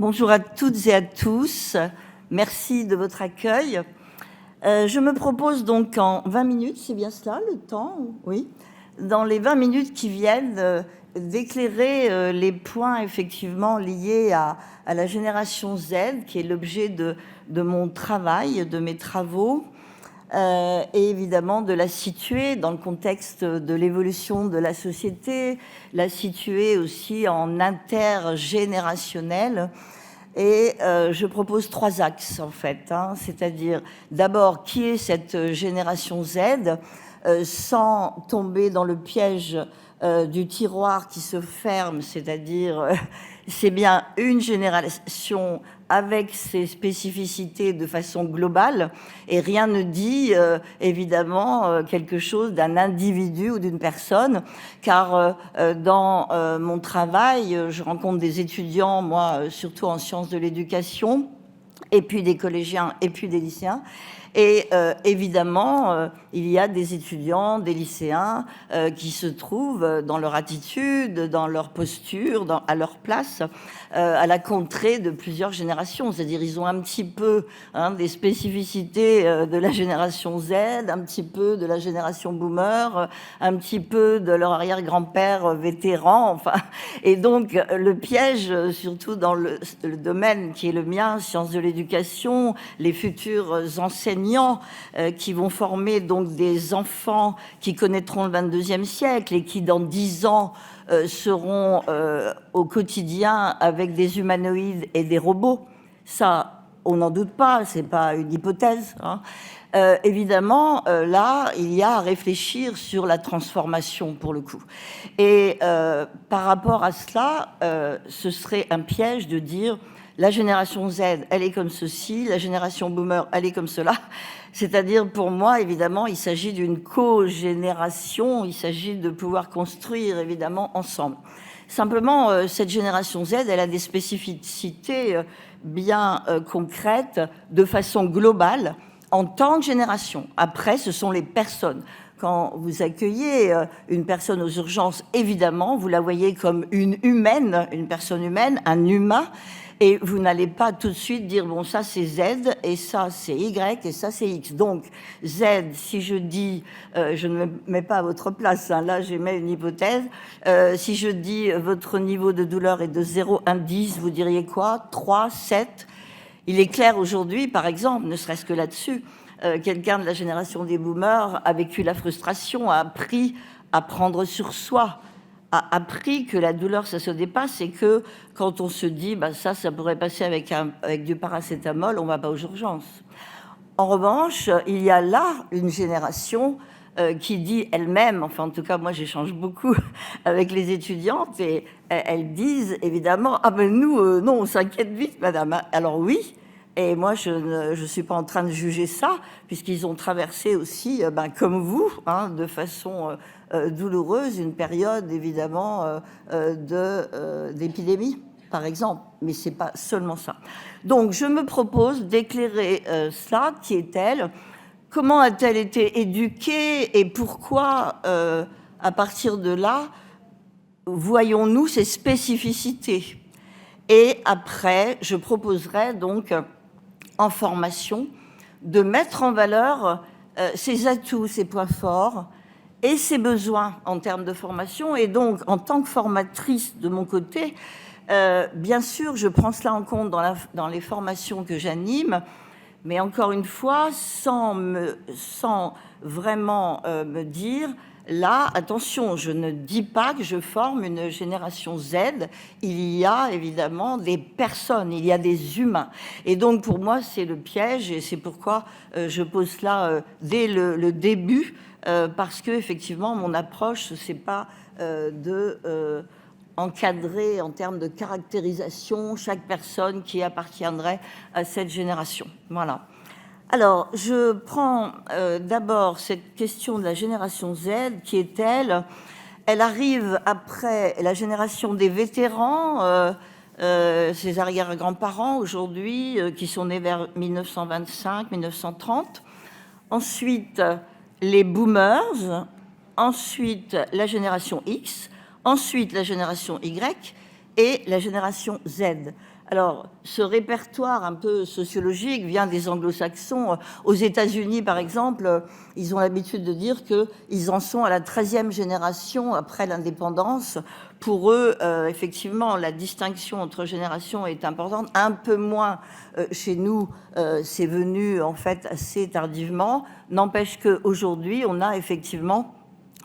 Bonjour à toutes et à tous. Merci de votre accueil. Je me propose donc en 20 minutes, c'est bien cela le temps? Oui. Dans les 20 minutes qui viennent, d'éclairer les points effectivement liés à la génération Z, qui est l'objet de mon travail, de mes travaux, et évidemment de la situer dans le contexte de l'évolution de la société, la situer aussi en intergénérationnel. Et je propose 3 axes en fait, c'est-à-dire d'abord qui est cette génération Z, sans tomber dans le piège du tiroir qui se ferme, c'est-à-dire c'est bien une génération avec ses spécificités de façon globale, et rien ne dit évidemment quelque chose d'un individu ou d'une personne, car dans mon travail, je rencontre des étudiants, moi surtout en sciences de l'éducation, et puis des collégiens et puis des lycéens. Et évidemment, il y a des étudiants, des lycéens qui se trouvent dans leur attitude, dans leur posture, à leur place, à la contrée de plusieurs générations. C'est-à-dire ils ont un petit peu des spécificités de la génération Z, un petit peu de la génération boomer, un petit peu de leur arrière-grand-père vétéran. Enfin, et donc le piège, surtout dans le domaine qui est le mien, sciences de l'éducation, les futurs enseignants qui vont former donc des enfants qui connaîtront le 22e siècle et qui dans 10 ans seront au quotidien avec des humanoïdes et des robots. Ça, on n'en doute pas, c'est pas une hypothèse. Évidemment, là, il y a à réfléchir sur la transformation pour le coup. Et par rapport à cela, ce serait un piège de dire la génération Z, elle est comme ceci, la génération boomer, elle est comme cela. C'est-à-dire, pour moi, évidemment, il s'agit d'une co-génération, il s'agit de pouvoir construire, évidemment, ensemble. Simplement, cette génération Z, elle a des spécificités bien concrètes, de façon globale, en tant que génération. Après, ce sont les personnes. Quand vous accueillez une personne aux urgences, évidemment, vous la voyez comme une humaine, une personne humaine, un humain, et vous n'allez pas tout de suite dire, bon, ça c'est Z, et ça c'est Y, et ça c'est X. Donc, Z, si je dis, je ne me mets pas à votre place, là j'émets une hypothèse, si je dis votre niveau de douleur est de 0 à 10, vous diriez quoi? 3, 7? Il est clair aujourd'hui, par exemple, ne serait-ce que là-dessus, quelqu'un de la génération des boomers a vécu la frustration, a appris à prendre sur soi, a appris que la douleur, ça se dépasse et que quand on se dit ça pourrait passer avec du paracétamol, on ne va pas aux urgences. En revanche, il y a là une génération qui dit elle-même, enfin en tout cas moi j'échange beaucoup avec les étudiantes et elles disent évidemment « Ah ben nous, non, on s'inquiète vite madame ». Alors oui, et moi je ne suis pas en train de juger ça, puisqu'ils ont traversé aussi, comme vous, de façon douloureuse, une période évidemment d'épidémie, par exemple. Mais ce n'est pas seulement ça. Donc je me propose d'éclairer cela, qui est-elle ? Comment a-t-elle été éduquée et pourquoi, à partir de là, voyons-nous ces spécificités ? Et après, je proposerai donc, en formation, de mettre en valeur ses atouts, ses points forts et ses besoins en termes de formation. Et donc, en tant que formatrice de mon côté, bien sûr, je prends cela en compte dans les formations que j'anime, mais encore une fois, sans vraiment me dire, là, attention, je ne dis pas que je forme une génération Z, il y a évidemment des personnes, il y a des humains. Et donc, pour moi, c'est le piège, et c'est pourquoi je pose cela dès le début, parce que effectivement, mon approche, c'est pas encadrer en termes de caractérisation chaque personne qui appartiendrait à cette génération. Voilà. Alors, je prends d'abord cette question de la génération Z, qui est-elle ? Elle arrive après la génération des vétérans, ses arrière-grands-parents aujourd'hui, qui sont nés vers 1925-1930. Ensuite, les boomers. Ensuite, la génération X. Ensuite, la génération Y. et la génération Z. Alors, ce répertoire un peu sociologique vient des anglo-saxons. Aux États-Unis, par exemple, ils ont l'habitude de dire qu'ils en sont à la 13e génération après l'indépendance. Pour eux, effectivement, la distinction entre générations est importante. Un peu moins chez nous, c'est venu en fait assez tardivement. N'empêche qu'aujourd'hui, on a effectivement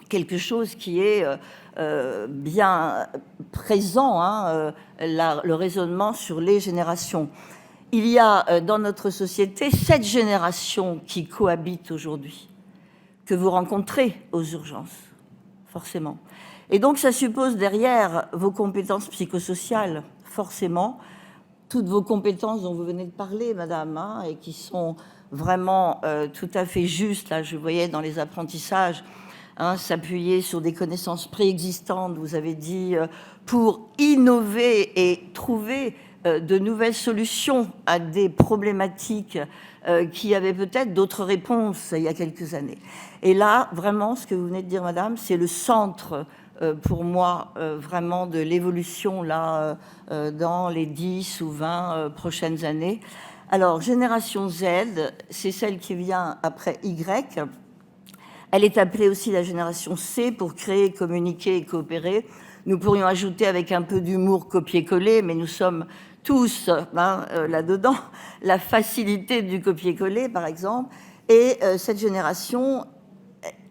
quelque chose qui est bien présent, hein, le raisonnement sur les générations. Il y a dans notre société 7 générations qui cohabitent aujourd'hui, que vous rencontrez aux urgences, forcément. Et donc ça suppose derrière vos compétences psychosociales, forcément, toutes vos compétences dont vous venez de parler, madame, hein, et qui sont vraiment tout à fait justes. Là, je voyais dans les apprentissages, hein, s'appuyer sur des connaissances préexistantes, vous avez dit, pour innover et trouver de nouvelles solutions à des problématiques qui avaient peut-être d'autres réponses il y a quelques années. Et là, vraiment, ce que vous venez de dire, madame, c'est le centre pour moi, vraiment de l'évolution là dans les 10 ou 20 prochaines années. Alors, génération Z, c'est celle qui vient après Y. Elle est appelée aussi la génération C pour créer, communiquer et coopérer. Nous pourrions ajouter avec un peu d'humour copier-coller, mais nous sommes tous là-dedans. La facilité du copier-coller, par exemple. Et cette génération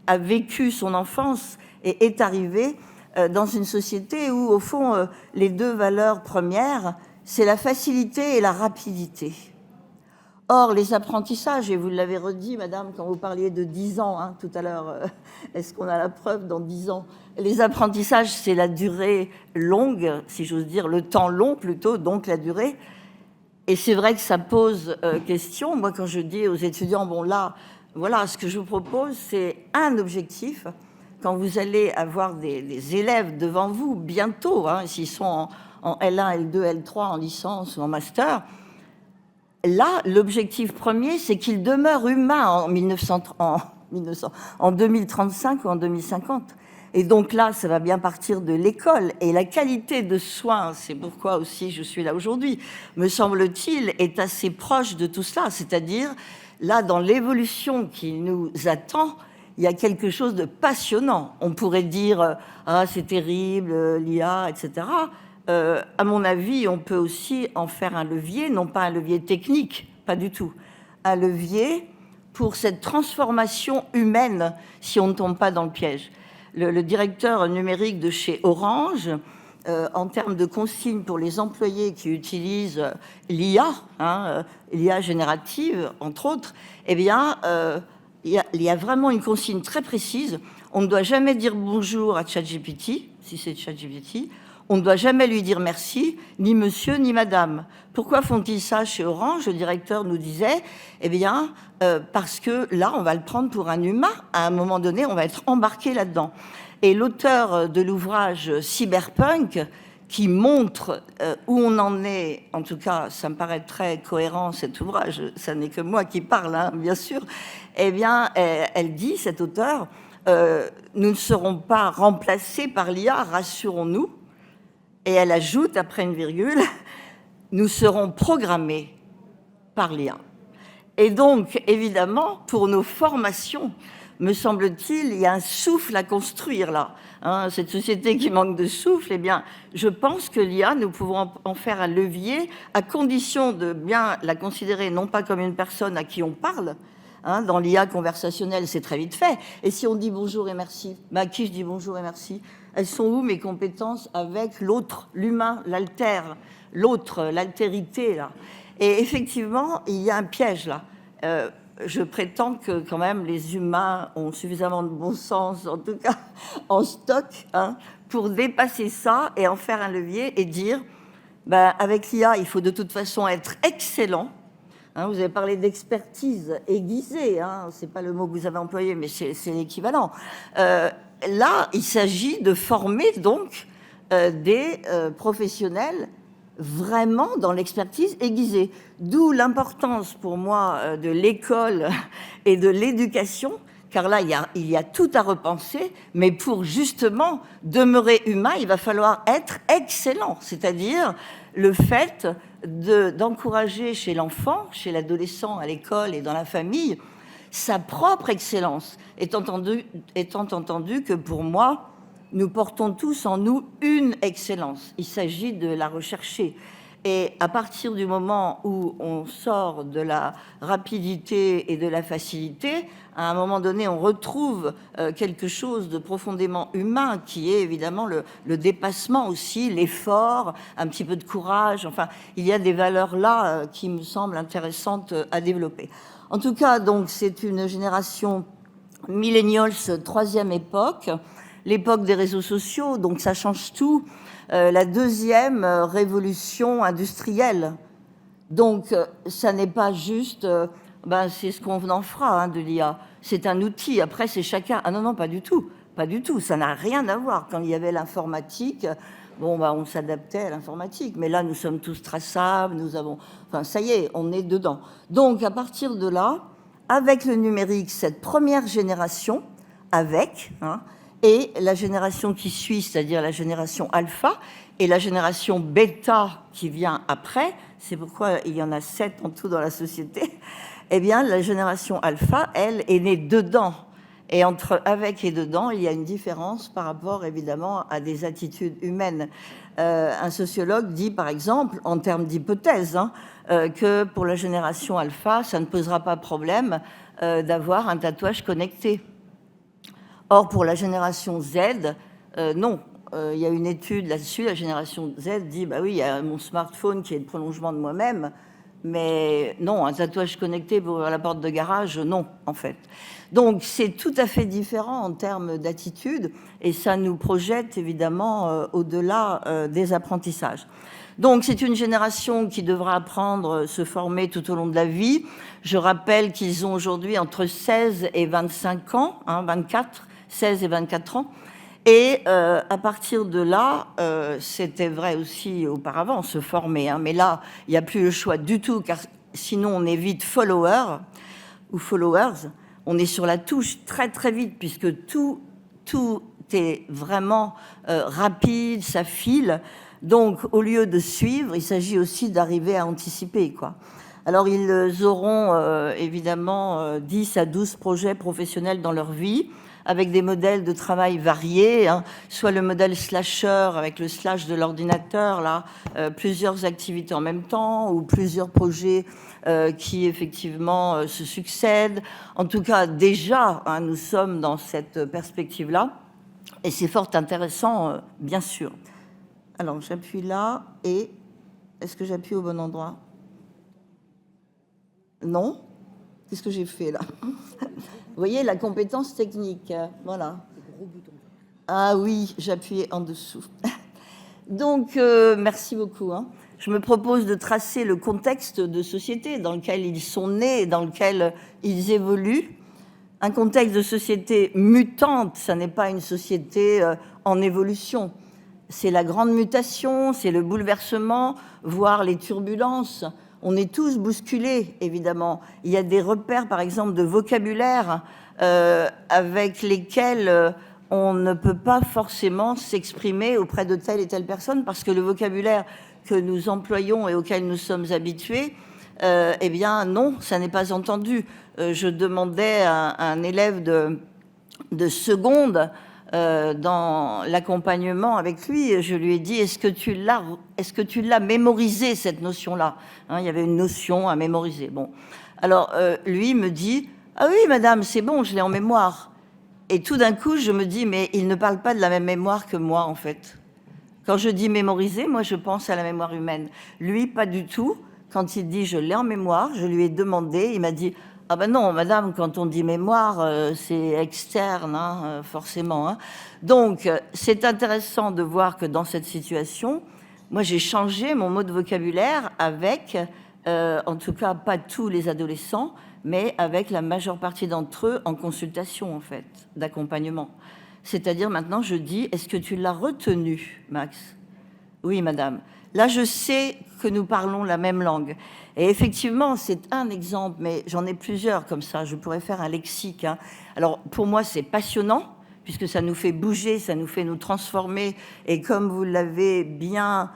a vécu son enfance et est arrivée dans une société où, au fond, les deux valeurs premières, c'est la facilité et la rapidité. Or, les apprentissages, et vous l'avez redit, madame, quand vous parliez de 10 ans, hein, tout à l'heure, est-ce qu'on a la preuve dans 10 ans? Les apprentissages, c'est la durée longue, si j'ose dire, le temps long plutôt, donc la durée. Et c'est vrai que ça pose question. Moi, quand je dis aux étudiants, bon là, voilà, ce que je vous propose, c'est un objectif. Quand vous allez avoir des élèves devant vous, bientôt, hein, s'ils sont en L1, L2, L3, en licence ou en master, là, l'objectif premier, c'est qu'ils demeurent humains en 2035 ou en 2050. Et donc là, ça va bien partir de l'école. Et la qualité de soins, c'est pourquoi aussi je suis là aujourd'hui, me semble-t-il, est assez proche de tout cela. C'est-à-dire, là, dans l'évolution qui nous attend, il y a quelque chose de passionnant. On pourrait dire « Ah, c'est terrible, l'IA, etc. » À mon avis, on peut aussi en faire un levier, non pas un levier technique, pas du tout, un levier pour cette transformation humaine si on ne tombe pas dans le piège. Le directeur numérique de chez Orange, en termes de consignes pour les employés qui utilisent l'IA, hein, l'IA générative, entre autres, eh bien, il y a vraiment une consigne très précise. On ne doit jamais dire bonjour à ChatGPT, si c'est ChatGPT. On ne doit jamais lui dire merci, ni monsieur, ni madame. Pourquoi font-ils ça chez Orange? Le directeur nous disait, eh bien, parce que là, on va le prendre pour un humain. À un moment donné, on va être embarqué là-dedans. Et l'auteur de l'ouvrage Cyberpunk, qui montre où on en est, en tout cas, ça me paraît très cohérent, cet ouvrage, ça n'est que moi qui parle, hein, bien sûr, eh bien, elle dit, cet auteur, nous ne serons pas remplacés par l'IA, rassurons-nous. Et elle ajoute, après une virgule, nous serons programmés par l'IA. Et donc, évidemment, pour nos formations, me semble-t-il, il y a un souffle à construire là. Hein, cette société qui manque de souffle, eh bien, je pense que l'IA, nous pouvons en faire un levier, à condition de bien la considérer non pas comme une personne à qui on parle. Hein, dans l'IA conversationnelle, c'est très vite fait. Et si on dit bonjour et merci, à qui je dis bonjour et merci? Elles sont où mes compétences avec l'autre, l'humain, l'altère, l'autre, l'altérité là? Et effectivement, il y a un piège là. Je prétends que quand même les humains ont suffisamment de bon sens, en tout cas en stock, hein, pour dépasser ça et en faire un levier et dire, ben, avec l'IA, il faut de toute façon être excellent. Hein, vous avez parlé d'expertise aiguisée, hein, c'est pas le mot que vous avez employé, mais c'est l'équivalent. Là, il s'agit de former donc des professionnels vraiment dans l'expertise aiguisée. D'où l'importance pour moi de l'école et de l'éducation, car là, il y a tout à repenser, mais pour justement demeurer humain, il va falloir être excellent, c'est-à-dire le fait d'encourager chez l'enfant, chez l'adolescent, à l'école et dans la famille, sa propre excellence, étant entendu que pour moi, nous portons tous en nous une excellence. Il s'agit de la rechercher. Et à partir du moment où on sort de la rapidité et de la facilité, à un moment donné, on retrouve quelque chose de profondément humain, qui est évidemment le dépassement aussi, l'effort, un petit peu de courage. Enfin, il y a des valeurs là qui me semblent intéressantes à développer. En tout cas, donc, c'est une génération millennials, troisième époque, l'époque des réseaux sociaux, donc ça change tout. La deuxième révolution industrielle. Donc, ça n'est pas juste, c'est ce qu'on en fera hein, de l'IA. C'est un outil. Après, c'est chacun. Ah non, non, pas du tout. Pas du tout. Ça n'a rien à voir. Quand il y avait l'informatique, on s'adaptait à l'informatique. Mais là, nous sommes tous traçables. Enfin, ça y est, on est dedans. Donc, à partir de là, avec le numérique, cette première génération, et la génération qui suit, c'est-à-dire la génération alpha, et la génération bêta qui vient après, c'est pourquoi il y en a 7 en tout dans la société, eh bien, la génération alpha, elle, est née dedans. Et entre avec et dedans, il y a une différence par rapport, évidemment, à des attitudes humaines. Un sociologue dit, par exemple, en termes d'hypothèse, que pour la génération alpha, ça ne posera pas problème d'avoir un tatouage connecté. Or, pour la génération Z, non. Il y a une étude là-dessus, la génération Z dit, bah oui, il y a mon smartphone qui est le prolongement de moi-même, mais non, un tatouage connecté pour la porte de garage, non, en fait. Donc, c'est tout à fait différent en termes d'attitude, et ça nous projette, évidemment, au-delà des apprentissages. Donc, c'est une génération qui devra apprendre, se former tout au long de la vie. Je rappelle qu'ils ont aujourd'hui entre 16 et 25 ans, 16 et 24 ans. Et à partir de là, c'était vrai aussi auparavant, se former. Mais là, il n'y a plus le choix du tout, car sinon on est vite follower ou followers. On est sur la touche très très vite, puisque tout est vraiment rapide, ça file. Donc, au lieu de suivre, il s'agit aussi d'arriver à anticiper, quoi. Alors, ils auront évidemment 10 à 12 projets professionnels dans leur vie, avec des modèles de travail variés, soit le modèle slasher avec le slash de l'ordinateur, là, plusieurs activités en même temps, ou plusieurs projets qui effectivement se succèdent. En tout cas, déjà, nous sommes dans cette perspective-là, et c'est fort intéressant, bien sûr. Alors, j'appuie là, et est-ce que j'appuie au bon endroit? Non? Qu'est-ce que j'ai fait là? Vous voyez, la compétence technique, voilà. Ah oui, j'appuie en dessous. Donc, merci beaucoup. Je me propose de tracer le contexte de société dans lequel ils sont nés, dans lequel ils évoluent. Un contexte de société mutante, ça n'est pas une société en évolution. C'est la grande mutation, c'est le bouleversement, voire les turbulences. On est tous bousculés, évidemment. Il y a des repères, par exemple, de vocabulaire avec lesquels on ne peut pas forcément s'exprimer auprès de telle et telle personne, parce que le vocabulaire que nous employons et auquel nous sommes habitués, eh bien non, ça n'est pas entendu. Je demandais à un élève de seconde dans l'accompagnement avec lui, je lui ai dit, est-ce que tu l'as mémorisé, cette notion-là? Il y avait une notion à mémoriser. Bon. Alors, lui me dit, ah oui, madame, c'est bon, je l'ai en mémoire. Et tout d'un coup, je me dis, mais il ne parle pas de la même mémoire que moi, en fait. Quand je dis mémoriser, moi, je pense à la mémoire humaine. Lui, pas du tout. Quand il dit, je l'ai en mémoire, je lui ai demandé, il m'a dit, ah ben non, madame, quand on dit mémoire, c'est externe, forcément. Donc, c'est intéressant de voir que dans cette situation, moi, j'ai changé mon mot de vocabulaire avec, en tout cas, pas tous les adolescents, mais avec la majeure partie d'entre eux en consultation, en fait, d'accompagnement. C'est-à-dire, maintenant, je dis, est-ce que tu l'as retenu, Max? Oui, madame. là, je sais que nous parlons la même langue. Et effectivement, c'est un exemple, mais j'en ai plusieurs comme ça. Je pourrais faire un lexique, hein. Alors, pour moi, c'est passionnant, puisque ça nous fait bouger, ça nous fait nous transformer. Et comme vous l'avez bien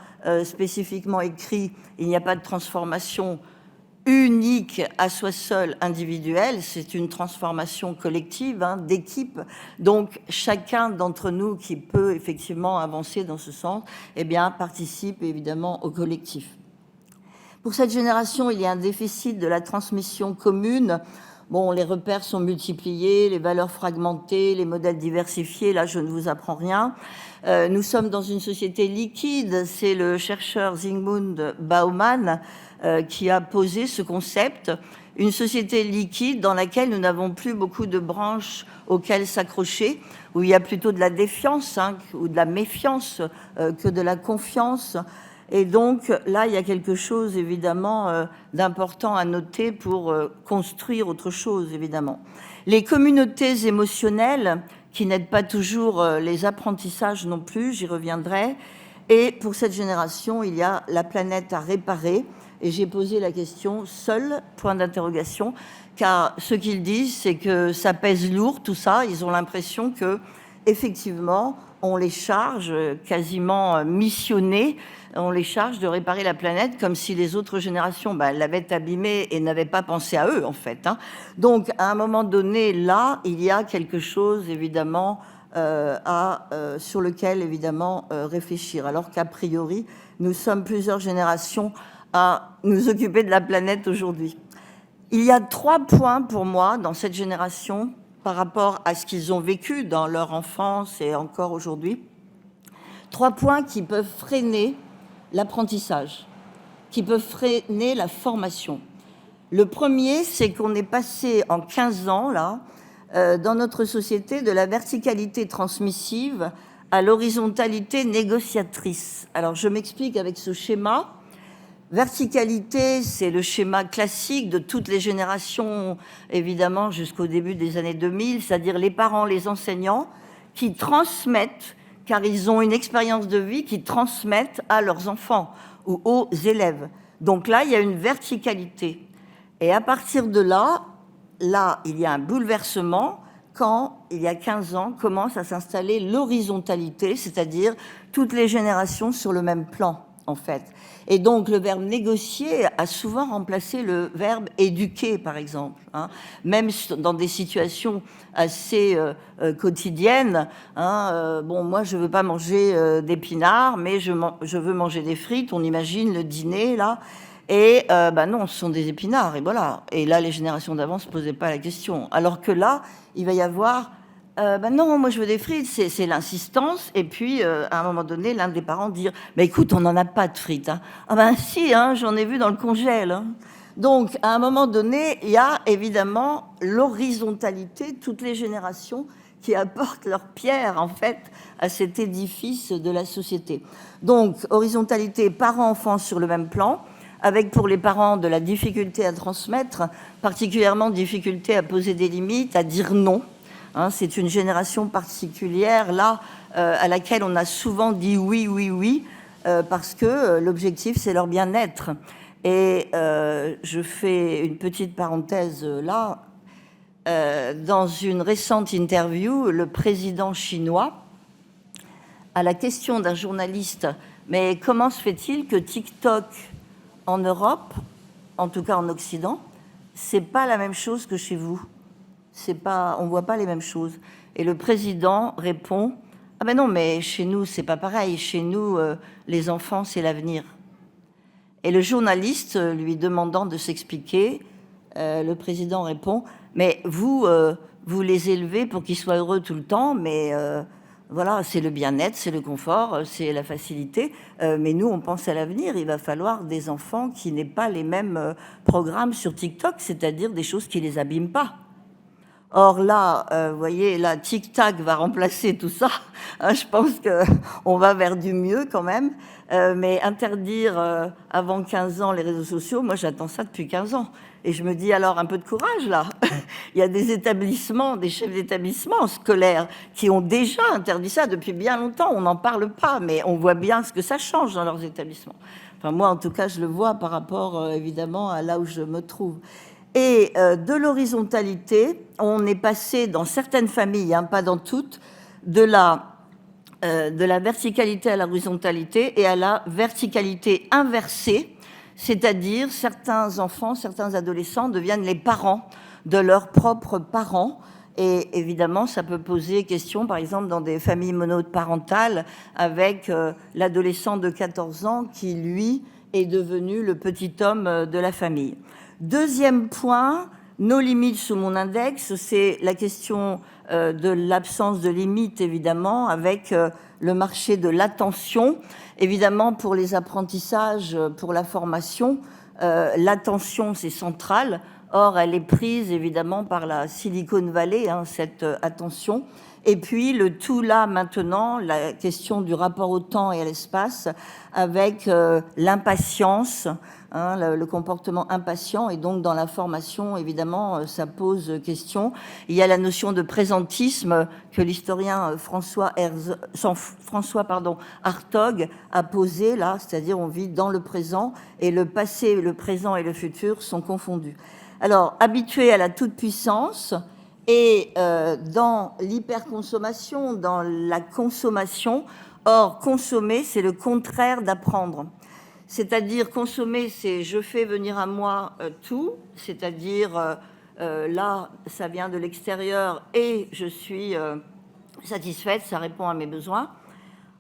spécifiquement écrit, il n'y a pas de transformation unique à soi seul, individuelle, c'est une transformation collective, hein, d'équipe. Donc, chacun d'entre nous qui peut effectivement avancer dans ce sens, eh bien, participe évidemment au collectif. Pour cette génération, il y a un déficit de la transmission commune. Bon, les repères sont multipliés, les valeurs fragmentées, les modèles diversifiés. Là, je ne vous apprends rien. Nous sommes dans une société liquide. C'est le chercheur Zygmunt Bauman qui a posé ce concept. Une société liquide dans laquelle nous n'avons plus beaucoup de branches auxquelles s'accrocher, où il y a plutôt de la défiance, hein, ou de la méfiance que de la confiance. Et donc, là, il y a quelque chose, évidemment, d'important à noter pour construire autre chose, évidemment. Les communautés émotionnelles, qui n'aident pas toujours les apprentissages non plus, j'y reviendrai. Et pour cette génération, il y a la planète à réparer. Et j'ai posé la question, seul, point d'interrogation, car ce qu'ils disent, c'est que ça pèse lourd, tout ça. Ils ont l'impression que, effectivement, on les charge, quasiment missionnés, on les charge de réparer la planète comme si les autres générations l'avaient abîmée et n'avaient pas pensé à eux, en fait, hein. Donc, à un moment donné, là, il y a quelque chose, évidemment, sur lequel, évidemment, réfléchir. Alors qu'a priori, nous sommes plusieurs générations à nous occuper de la planète aujourd'hui. Il y a 3 points, pour moi, dans cette génération, par rapport à ce qu'ils ont vécu dans leur enfance et encore aujourd'hui. 3 points qui peuvent freiner l'apprentissage, qui peuvent freiner la formation. Le premier, c'est qu'on est passé en 15 ans, là, dans notre société, de la verticalité transmissive à l'horizontalité négociatrice. Alors, je m'explique avec ce schéma. Verticalité, c'est le schéma classique de toutes les générations, évidemment, jusqu'au début des années 2000, c'est-à-dire les parents, les enseignants, qui transmettent, car ils ont une expérience de vie, qui transmettent à leurs enfants ou aux élèves. Donc là, il y a une verticalité. Et à partir de là, il y a un bouleversement quand, il y a 15 ans, commence à s'installer l'horizontalité, c'est-à-dire toutes les générations sur le même plan, en fait. Et donc, le verbe négocier a souvent remplacé le verbe éduquer, par exemple, hein. Même dans des situations assez quotidiennes, hein, bon, moi, je veux pas manger d'épinards, mais je veux manger des frites. On imagine le dîner, là. Et non, ce sont des épinards, et voilà. Et là, les générations d'avant ne se posaient pas la question. Alors que là, il va y avoir... non, moi je veux des frites, c'est l'insistance. Et puis, à un moment donné, l'un des parents dire écoute, on n'en a pas de frites, hein. Ah ben si, hein, j'en ai vu dans le congèle, hein. Donc, à un moment donné, il y a évidemment l'horizontalité, toutes les générations qui apportent leur pierre, en fait, à cet édifice de la société. Donc, horizontalité, parents-enfants sur le même plan, avec pour les parents de la difficulté à transmettre, particulièrement difficulté à poser des limites, à dire non. Hein, c'est une génération particulière, là, à laquelle on a souvent dit oui, oui, oui, parce que l'objectif, c'est leur bien-être. Et je fais une petite parenthèse là. Dans une récente interview, le président chinois, à la question d'un journaliste, mais comment se fait-il que TikTok en Europe, en tout cas en Occident, c'est pas la même chose que chez vous? On voit pas les mêmes choses. Et le président répond ah ben non, mais chez nous c'est pas pareil. Chez nous, les enfants c'est l'avenir. Et le journaliste lui demandant de s'expliquer, le président répond mais vous les élevez pour qu'ils soient heureux tout le temps, mais voilà, c'est le bien-être, c'est le confort, c'est la facilité. Mais nous, on pense à l'avenir. Il va falloir des enfants qui n'aient pas les mêmes programmes sur TikTok, c'est-à-dire des choses qui les abîment pas. Or là, vous voyez, là, tic-tac va remplacer tout ça. Je pense qu'on va vers du mieux quand même. Mais interdire avant 15 ans les réseaux sociaux, moi j'attends ça depuis 15 ans. Et je me dis alors un peu de courage là. Il y a des établissements, des chefs d'établissement scolaires qui ont déjà interdit ça depuis bien longtemps. On n'en parle pas, mais on voit bien ce que ça change dans leurs établissements. Enfin moi en tout cas je le vois par rapport évidemment à là où je me trouve. Et de l'horizontalité, on est passé dans certaines familles, hein, pas dans toutes, de la verticalité à l'horizontalité et à la verticalité inversée, c'est-à-dire certains enfants, certains adolescents deviennent les parents de leurs propres parents. Et évidemment, ça peut poser question, par exemple, dans des familles monoparentales, avec l'adolescent de 14 ans qui, lui, est devenu le petit homme de la famille. Deuxième point, nos limites sous mon index, c'est la question de l'absence de limites, évidemment, avec le marché de l'attention. Évidemment, pour les apprentissages, pour la formation, l'attention, c'est central. Or, elle est prise, évidemment, par la Silicon Valley, hein, cette attention. Et puis, le tout là, maintenant, la question du rapport au temps et à l'espace, avec l'impatience, hein, le comportement impatient, et donc dans la formation, évidemment, ça pose question. Il y a la notion de présentisme que l'historien François Hartog a posé là, c'est-à-dire on vit dans le présent et le passé, le présent et le futur sont confondus. Alors, habitué à la toute-puissance et dans l'hyperconsommation, dans la consommation, or consommer, c'est le contraire d'apprendre. C'est-à-dire consommer, c'est je fais venir à moi tout, c'est-à-dire là, ça vient de l'extérieur et je suis satisfaite, ça répond à mes besoins.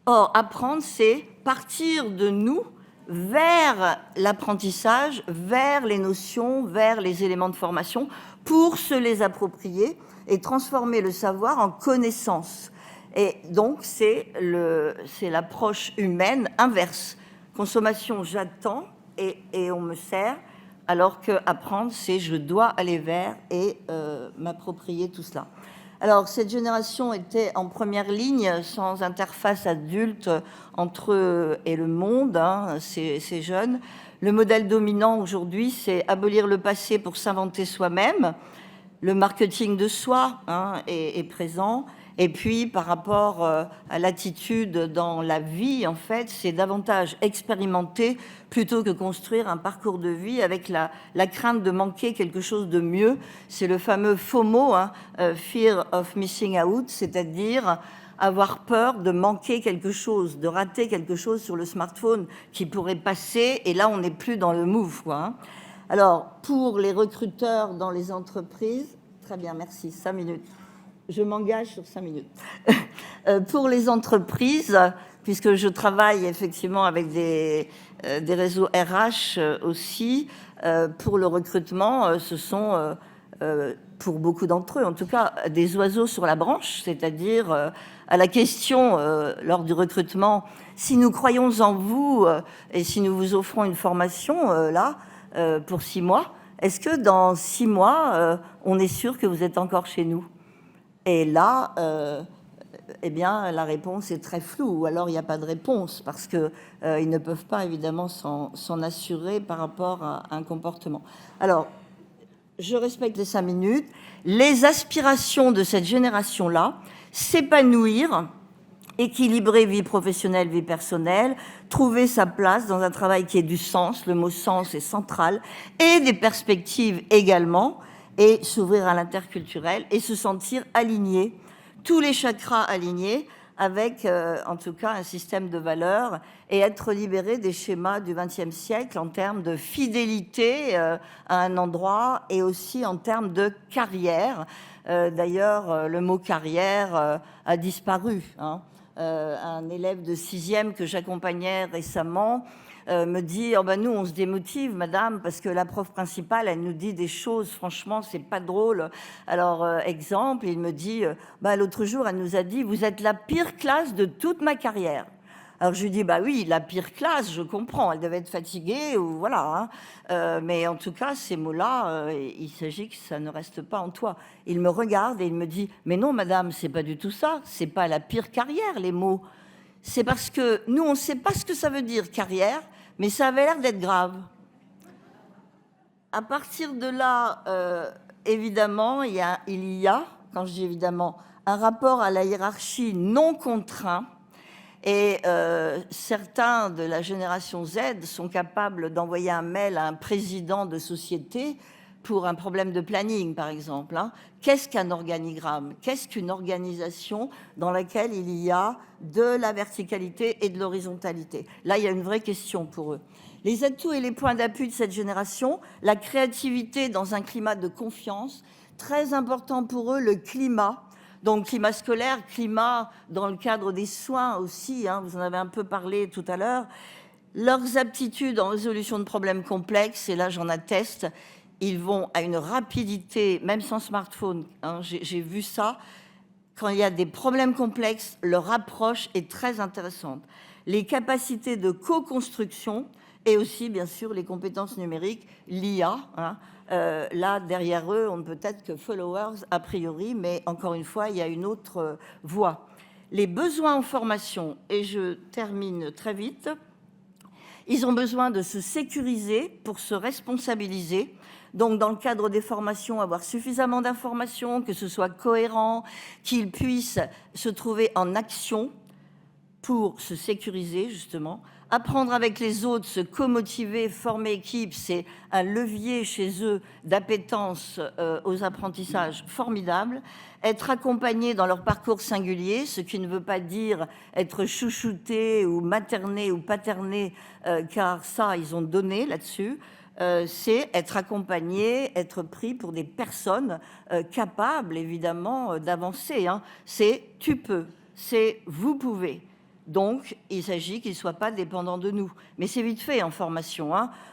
Or, apprendre, c'est partir de nous vers l'apprentissage, vers les notions, vers les éléments de formation, pour se les approprier et transformer le savoir en connaissance. Et donc, c'est l'approche humaine inverse. Consommation, j'attends et on me sert, alors que apprendre, c'est je dois aller vers et m'approprier tout cela. Alors, cette génération était en première ligne, sans interface adulte entre eux et le monde, hein, ces jeunes. Le modèle dominant aujourd'hui, c'est abolir le passé pour s'inventer soi-même. Le marketing de soi, hein, est présent. Et puis, par rapport à l'attitude dans la vie, en fait, c'est davantage expérimenter plutôt que construire un parcours de vie avec la crainte de manquer quelque chose de mieux. C'est le fameux FOMO, hein, Fear of Missing Out, c'est-à-dire avoir peur de manquer quelque chose, de rater quelque chose sur le smartphone qui pourrait passer. Et là, on n'est plus dans le move, quoi, hein. Alors, pour les recruteurs dans les entreprises, très bien, merci, 5 minutes. Je m'engage sur 5 minutes. Pour les entreprises, puisque je travaille effectivement avec des réseaux RH aussi, pour le recrutement, ce sont, pour beaucoup d'entre eux, en tout cas, des oiseaux sur la branche, c'est-à-dire à la question lors du recrutement, si nous croyons en vous et si nous vous offrons une formation là, pour 6 mois, est-ce que dans 6 mois, on est sûr que vous êtes encore chez nous ? Et là, eh bien, la réponse est très floue, ou alors il n'y a pas de réponse, parce qu'ils ne peuvent pas, évidemment, s'en assurer par rapport à un comportement. Alors, je respecte les 5 minutes. Les aspirations de cette génération-là, s'épanouir, équilibrer vie professionnelle, vie personnelle, trouver sa place dans un travail qui ait du sens, le mot sens est central, et des perspectives également, et s'ouvrir à l'interculturel et se sentir aligné, tous les chakras alignés, avec en tout cas un système de valeurs et être libéré des schémas du XXe siècle en termes de fidélité à un endroit et aussi en termes de carrière. D'ailleurs, le mot carrière a disparu, hein. Un élève de 6e que j'accompagnais récemment me dit oh ben nous on se démotive madame parce que la prof principale elle nous dit des choses franchement c'est pas drôle. Alors exemple il me dit bah l'autre jour elle nous a dit vous êtes la pire classe de toute ma carrière. Alors je lui dis, bah oui, la pire classe, je comprends, elle devait être fatiguée, ou voilà. Mais en tout cas, ces mots-là, il s'agit que ça ne reste pas en toi. Il me regarde et il me dit, mais non, madame, c'est pas du tout ça, c'est pas la pire carrière, les mots. C'est parce que nous, on ne sait pas ce que ça veut dire, carrière, mais ça avait l'air d'être grave. À partir de là, évidemment, il y a, quand je dis évidemment, un rapport à la hiérarchie non contraint. Et certains de la génération Z sont capables d'envoyer un mail à un président de société pour un problème de planning, par exemple. Qu'est-ce qu'un organigramme? Qu'est-ce qu'une organisation dans laquelle il y a de la verticalité et de l'horizontalité? Là, il y a une vraie question pour eux. Les atouts et les points d'appui de cette génération, la créativité dans un climat de confiance, très important pour eux, le climat. Donc climat scolaire, climat dans le cadre des soins aussi, vous en avez un peu parlé tout à l'heure. Leurs aptitudes en résolution de problèmes complexes, et là j'en atteste, ils vont à une rapidité, même sans smartphone, j'ai vu ça, quand il y a des problèmes complexes, leur approche est très intéressante. Les capacités de co-construction et aussi, bien sûr, les compétences numériques, l'IA. Là, derrière eux, on ne peut être que followers a priori, mais encore une fois, il y a une autre voie. Les besoins en formation, et je termine très vite, ils ont besoin de se sécuriser pour se responsabiliser. Donc, dans le cadre des formations, avoir suffisamment d'informations, que ce soit cohérent, qu'ils puissent se trouver en action pour se sécuriser, justement. Apprendre avec les autres, se co-motiver, former équipe, c'est un levier chez eux d'appétence aux apprentissages formidable. Être accompagné dans leur parcours singulier, ce qui ne veut pas dire être chouchouté ou materné ou paterné, car ça, ils ont donné là-dessus. C'est être accompagné, être pris pour des personnes capables, évidemment, d'avancer. C'est « tu peux », c'est « vous pouvez ». Donc, il s'agit qu'ils ne soient pas dépendants de nous. Mais c'est vite fait en formation.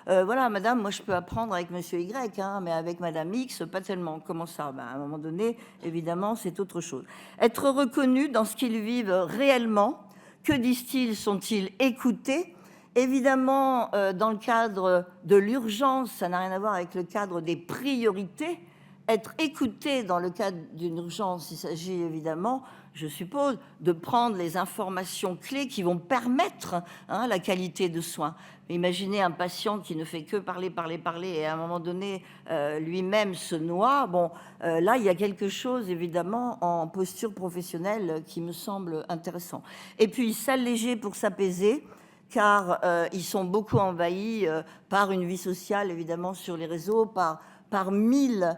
Voilà, madame, moi je peux apprendre avec monsieur Y, mais avec madame X, pas tellement. Comment ça? À un moment donné, évidemment, c'est autre chose. Être reconnu dans ce qu'ils vivent réellement. Que disent-ils? Sont-ils écoutés? Évidemment, dans le cadre de l'urgence, ça n'a rien à voir avec le cadre des priorités. Être écouté dans le cadre d'une urgence, il s'agit évidemment, je suppose, de prendre les informations clés qui vont permettre la qualité de soins. Imaginez un patient qui ne fait que parler, et à un moment donné, lui-même se noie. Bon, là, il y a quelque chose, évidemment, en posture professionnelle qui me semble intéressant. Et puis, s'alléger pour s'apaiser, car ils sont beaucoup envahis par une vie sociale, évidemment, sur les réseaux, par mille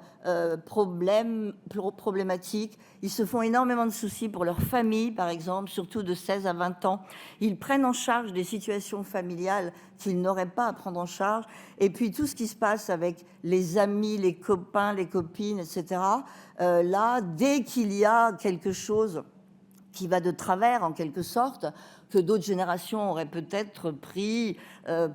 problématiques. Ils se font énormément de soucis pour leur famille, par exemple, surtout de 16 à 20 ans. Ils prennent en charge des situations familiales qu'ils n'auraient pas à prendre en charge. Et puis tout ce qui se passe avec les amis, les copains, les copines, etc. Là, dès qu'il y a quelque chose qui va de travers, en quelque sorte, que d'autres générations auraient peut-être pris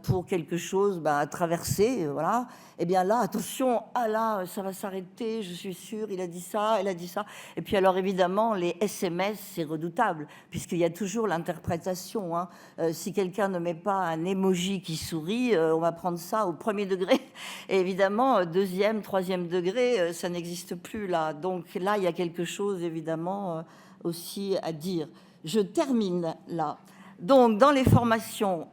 pour quelque chose à traverser, voilà. Eh bien là, attention, là, ça va s'arrêter, je suis sûre, il a dit ça, elle a dit ça. Et puis alors, évidemment, les SMS, c'est redoutable, puisqu'il y a toujours l'interprétation. Si quelqu'un ne met pas un emoji qui sourit, on va prendre ça au premier degré. Et évidemment, deuxième, troisième degré, ça n'existe plus là. Donc là, il y a quelque chose, évidemment, aussi à dire. Je termine là. Donc, dans les formations,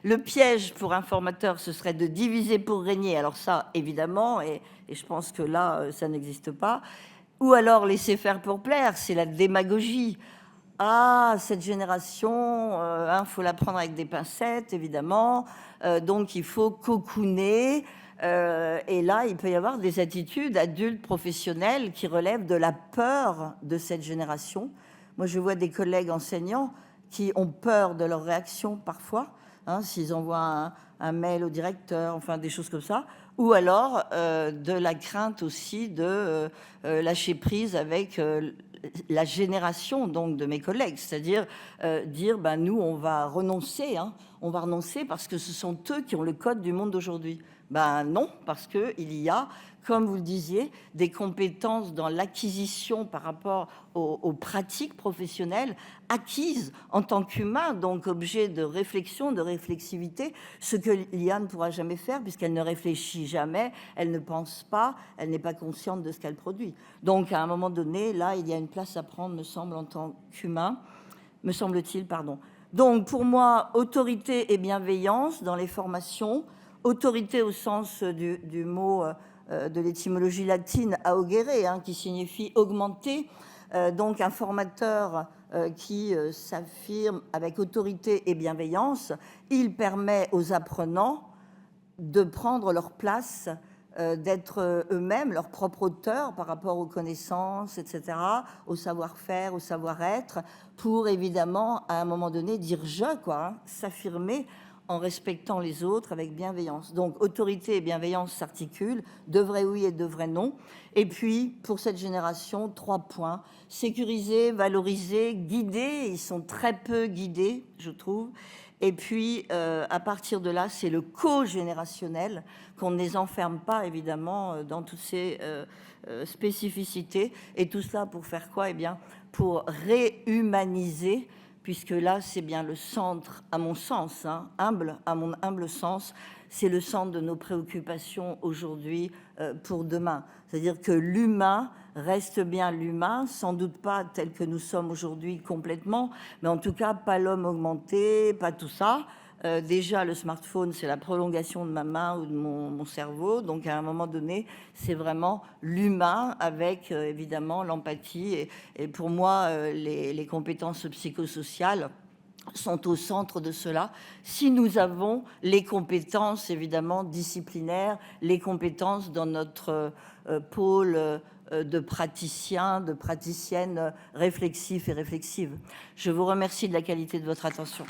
le piège pour un formateur, ce serait de diviser pour régner. Alors ça, évidemment, et je pense que là, ça n'existe pas. Ou alors laisser faire pour plaire, c'est la démagogie. Ah, cette génération, faut la prendre avec des pincettes, évidemment. Donc, il faut cocooner. Et là, il peut y avoir des attitudes adultes professionnelles qui relèvent de la peur de cette génération. Moi, je vois des collègues enseignants qui ont peur de leur réaction parfois, s'ils envoient un mail au directeur, enfin des choses comme ça, ou alors de la crainte aussi de lâcher prise avec la génération donc de mes collègues, c'est-à-dire dire nous on va renoncer, on va renoncer parce que ce sont eux qui ont le code du monde d'aujourd'hui. Ben non, parce qu'il y a, comme vous le disiez, des compétences dans l'acquisition par rapport aux pratiques professionnelles acquises en tant qu'humain, donc objet de réflexion, de réflexivité, ce que l'IA ne pourra jamais faire puisqu'elle ne réfléchit jamais, elle ne pense pas, elle n'est pas consciente de ce qu'elle produit. Donc à un moment donné, là, il y a une place à prendre, me semble, en tant qu'humain, me semble-t-il, pardon. Donc pour moi, autorité et bienveillance dans les formations, autorité au sens du mot de l'étymologie latine augere, hein, qui signifie augmenter. Donc un formateur qui s'affirme avec autorité et bienveillance, il permet aux apprenants de prendre leur place, d'être eux-mêmes leurs propres auteurs par rapport aux connaissances, etc., au savoir-faire, au savoir-être, pour évidemment, à un moment donné, dire « je », quoi, hein, s'affirmer en respectant les autres avec bienveillance. Donc, autorité et bienveillance s'articulent, de vrai oui et de vrai non. Et puis, pour cette génération, 3 points. Sécuriser, valoriser, guider. Ils sont très peu guidés, je trouve. Et puis, à partir de là, c'est le co-générationnel, qu'on ne les enferme pas, évidemment, dans toutes ces spécificités. Et tout cela pour faire quoi? Eh bien, pour réhumaniser, puisque là, c'est bien le centre, à mon sens, hein, à mon humble sens, c'est le centre de nos préoccupations aujourd'hui pour demain. C'est-à-dire que l'humain reste bien l'humain, sans doute pas tel que nous sommes aujourd'hui complètement, mais en tout cas pas l'homme augmenté, pas tout ça. Déjà, le smartphone, c'est la prolongation de ma main ou de mon cerveau. Donc, à un moment donné, c'est vraiment l'humain avec, évidemment, l'empathie. Et pour moi, les compétences psychosociales sont au centre de cela. Si nous avons les compétences, évidemment, disciplinaires, les compétences dans notre pôle de praticiens, de praticiennes réflexifs et réflexives. Je vous remercie de la qualité de votre attention.